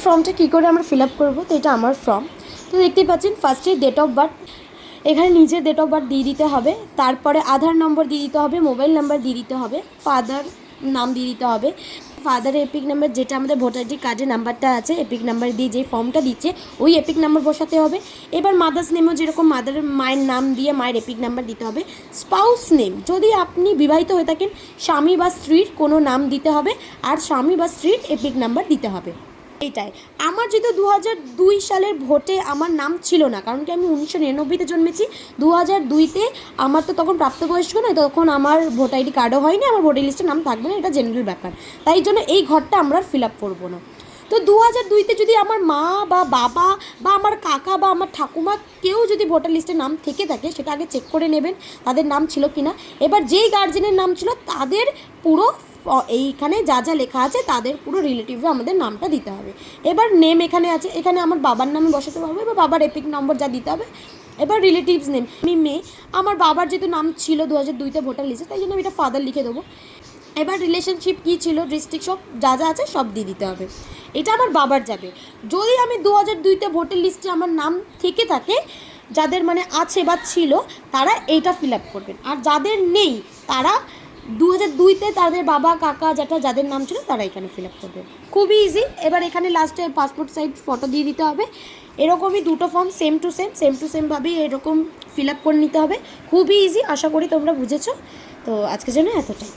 ফর্মটা কী করে আমরা ফিল আপ করবো, তো এটা আমার ফর্ম। তো দেখতেই পাচ্ছেন ফার্স্টে ডেট অফ বার্থ, এখানে নিজের ডেট অফ বার্থ দিয়ে দিতে হবে, তারপরে আধার নম্বর দিয়ে দিতে হবে, মোবাইল নাম্বার দিয়ে দিতে হবে, ফাদার নাম দিয়ে দিতে হবে, ফাদারের এপিক নাম্বার যেটা আমাদের ভোটার আইডি কার্ডে নাম্বারটা আছে, এপিক নাম্বার দিয়ে যে ফর্মটা দিচ্ছে ওই এপিক নাম্বার বসাতে হবে। এবার মাদার্স নেমও যেরকম মায়ের নাম দিয়ে মায়ের এপিক নাম্বার দিতে হবে। স্পাউস নেম, যদি আপনি বিবাহিত হয়ে থাকেন স্বামী বা স্ত্রীর কোনো নাম দিতে হবে, আর স্বামী বা স্ত্রীর এপিক নাম্বার দিতে হবে। এইটাই আমার যেহেতু 2002 সালের ভোটে আমার নাম ছিল না, কারণ কি আমি 1999-তে জন্মেছি, 2002-তে আমার তো তখন প্রাপ্তবয়স্ক নয়, তখন আমার ভোট আইডি কার্ডও হয়নি, আমার ভোটার লিস্টে নাম থাকবে না, এটা জেনারেল ব্যাপার। তাই জন্য এই ঘরটা আমরা ফিল আপ করবো না। তো 2002-তে যদি আমার মা বা বাবা বা আমার কাকা বা আমার ঠাকুমা কেউ যদি ভোটার লিস্টে নাম থেকে থাকে, সেটা আগে চেক করে নেবেন তাদের নাম ছিল কি না। এবার যেই গার্জেনের নাম ছিল তাদের পুরো এইখানে যা যা লেখা আছে তাদের পুরো রিলেটিভে আমাদের নামটা দিতে হবে। এবার নেম এখানে আছে, এখানে আমার বাবার নামে বসাতে পারবো, এবার বাবার এপিক নম্বর যা দিতে হবে। এবার রিলেটিভস নেম, আমি মেয়ে, আমার বাবার যেহেতু নাম ছিল 2002-তে ভোটার লিস্টে, তাই জন্য আমি এটা ফাদার লিখে দেবো। এবার রিলেশনশিপ কী ছিল, ডিস্ট্রিক্ট, সব যা যা আছে সব দিয়ে দিতে হবে। এটা আমার বাবার যাবে। যদি আমি 2002-তে ভোটার লিস্টে আমার নাম থেকে থাকে, যাদের মানে আছে বা ছিল, তারা এইটা ফিল আপ করবেন, আর যাদের নেই তারা 2002-তে তাদের বাবা কাকা যেটা যাদের নাম ছিল তারা এখানে ফিল আপ করবে। খুবই ইজি। এবার এখানে লাস্টে পাসপোর্ট সাইজ ফটো দিয়ে দিতে হবে। এরকমই দুটো ফর্ম সেম টু সেমভাবেই এরকম ফিল আপ করে নিতে হবে। খুবই ইজি, আশা করি তোমরা বুঝেছো। তো আজকের জন্য এতটাই।